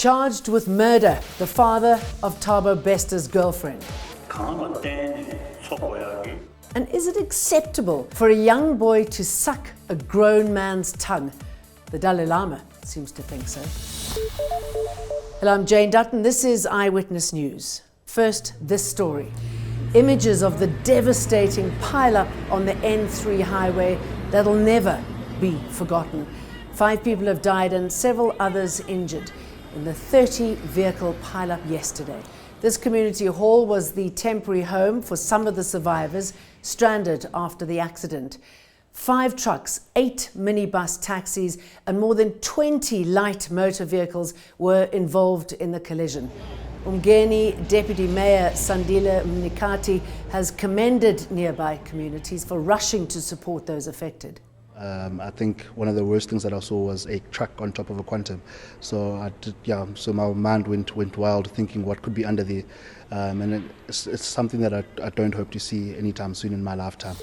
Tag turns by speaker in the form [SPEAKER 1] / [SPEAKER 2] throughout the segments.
[SPEAKER 1] Charged with murder, the father of Thabo Bester's girlfriend. And is it acceptable for a young boy to suck a grown man's tongue? The Dalai Lama seems to think so. Hello, I'm Jane Dutton. This is Eyewitness News. First, this story. Images of the devastating pile-up on the N3 highway that'll never be forgotten. 5 people have died and several others injured in the 30-vehicle pile-up yesterday. This community hall was the temporary home for some of the survivors stranded after the accident. 5 trucks, 8 minibus taxis and more than 20 light motor vehicles were involved in the collision. Umgeni Deputy Mayor Sandile Mnikati has commended nearby communities for rushing to support those affected.
[SPEAKER 2] I think one of the worst things that I saw was a truck on top of a quantum. So so my mind went wild thinking what could be under there. And it's something that I don't hope to see anytime soon in my lifetime.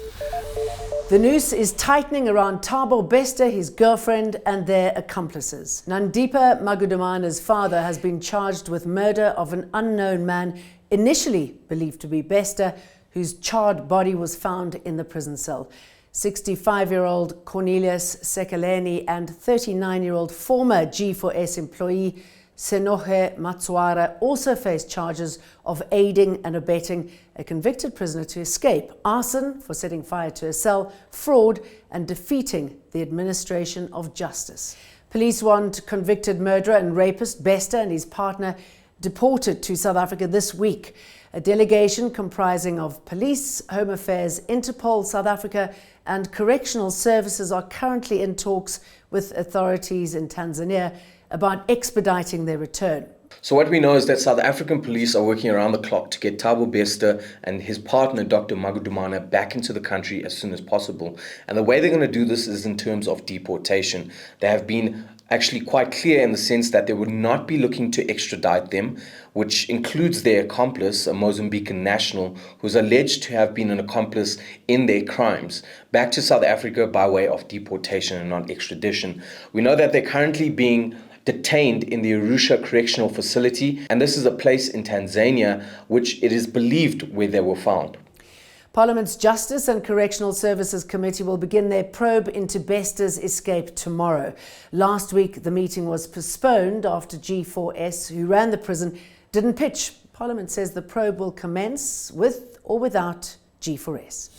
[SPEAKER 1] The noose is tightening around Thabo Bester, his girlfriend and their accomplices. Nandipa Magudumana's father has been charged with murder of an unknown man, initially believed to be Bester, whose charred body was found in the prison cell. 65-year-old Cornelius Sekeleni and 39-year-old former G4S employee Senohe Matsuara also face charges of aiding and abetting a convicted prisoner to escape, arson for setting fire to a cell, fraud and defeating the administration of justice. Police want convicted murderer and rapist Bester and his partner deported to South Africa this week. A delegation comprising of police, Home Affairs, Interpol, South Africa and Correctional Services are currently in talks with authorities in Tanzania about expediting their return.
[SPEAKER 3] So what we know is that South African police are working around the clock to get Thabo Bester and his partner, Dr. Magudumana, back into the country as soon as possible. And the way they're going to do this is in terms of deportation. They have been actually quite clear in the sense that they would not be looking to extradite them, which includes their accomplice, a Mozambican national who's alleged to have been an accomplice in their crimes, back to South Africa by way of deportation and not extradition. We know that they're currently being detained in the Arusha Correctional Facility, and this is a place in Tanzania which it is believed where they were found.
[SPEAKER 1] Parliament's Justice and Correctional Services Committee will begin their probe into Bester's escape tomorrow. Last week, the meeting was postponed after G4S, who ran the prison, didn't pitch. Parliament says the probe will commence with or without G4S.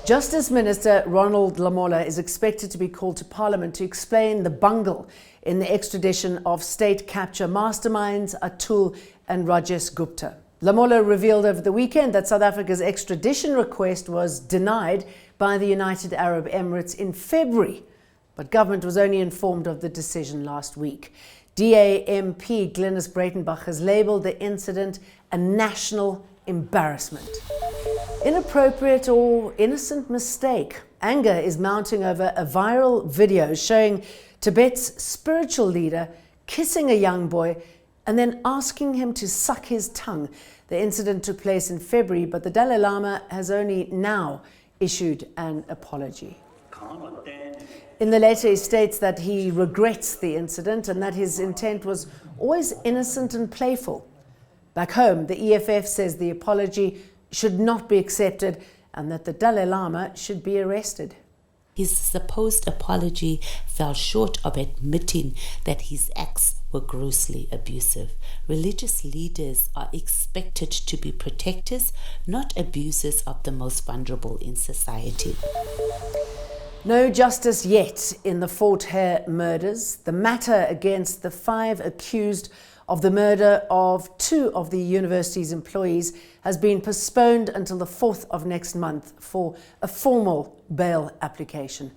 [SPEAKER 1] Justice Minister Ronald Lamola is expected to be called to Parliament to explain the bungle in the extradition of state capture masterminds Atul and Rajesh Gupta. Lamola revealed over the weekend that South Africa's extradition request was denied by the United Arab Emirates in February, but government was only informed of the decision last week. DA-MP Glenys Breitenbach has labelled the incident a national embarrassment. Inappropriate or innocent mistake. Anger is mounting over a viral video showing Tibet's spiritual leader kissing a young boy and then asking him to suck his tongue. The incident took place in February, but the Dalai Lama has only now issued an apology. In the letter, he states that he regrets the incident and that his intent was always innocent and playful. Back home, the EFF says the apology should not be accepted and that the Dalai Lama should be arrested.
[SPEAKER 4] His supposed apology fell short of admitting that his acts were grossly abusive. Religious leaders are expected to be protectors, not abusers of the most vulnerable in society.
[SPEAKER 1] No justice yet in the Fort Hare murders. The matter against the 5 accused of the murder of 2 of the university's employees has been postponed until the 4th of next month for a formal bail application.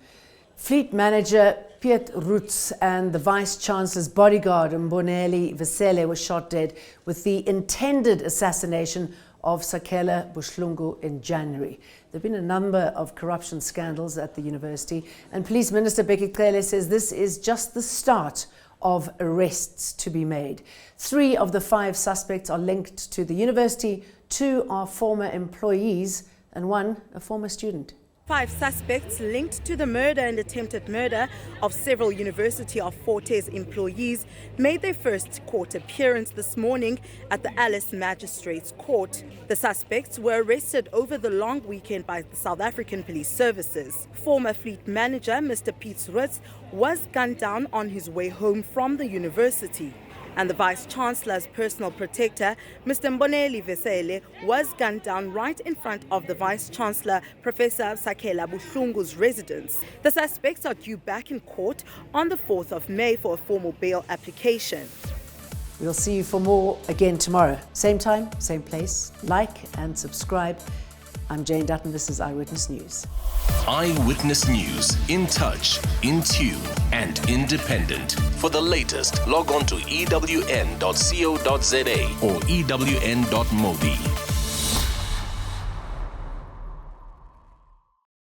[SPEAKER 1] Fleet manager Piet Roots and the Vice-Chancellor's bodyguard Mboneli Vesele were shot dead with the intended assassination of Sakela Buhlungu in January. There have been a number of corruption scandals at the university, and Police Minister Bheki Cele says this is just the start of arrests to be made. 3 of the 5 suspects are linked to the university, 2 are former employees, and 1 a former student.
[SPEAKER 5] 5 suspects linked to the murder and attempted murder of several University of Fortes employees made their first court appearance this morning at the Alice Magistrates Court. The suspects were arrested over the long weekend by the South African Police Services. Former fleet manager Mr. Piet Rutz was gunned down on his way home from the university. And the Vice-Chancellor's personal protector, Mr. Mboneli Vesele, was gunned down right in front of the Vice-Chancellor, Professor Sakela Buhlungu's residence. The suspects are due back in court on the 4th of May for a formal bail application.
[SPEAKER 1] We'll see you for more again tomorrow. Same time, same place. Like and subscribe. I'm Jane Dutton. This is Eyewitness News.
[SPEAKER 6] Eyewitness News. In touch, in tune, and independent. For the latest, log on to ewn.co.za or ewn.mobi.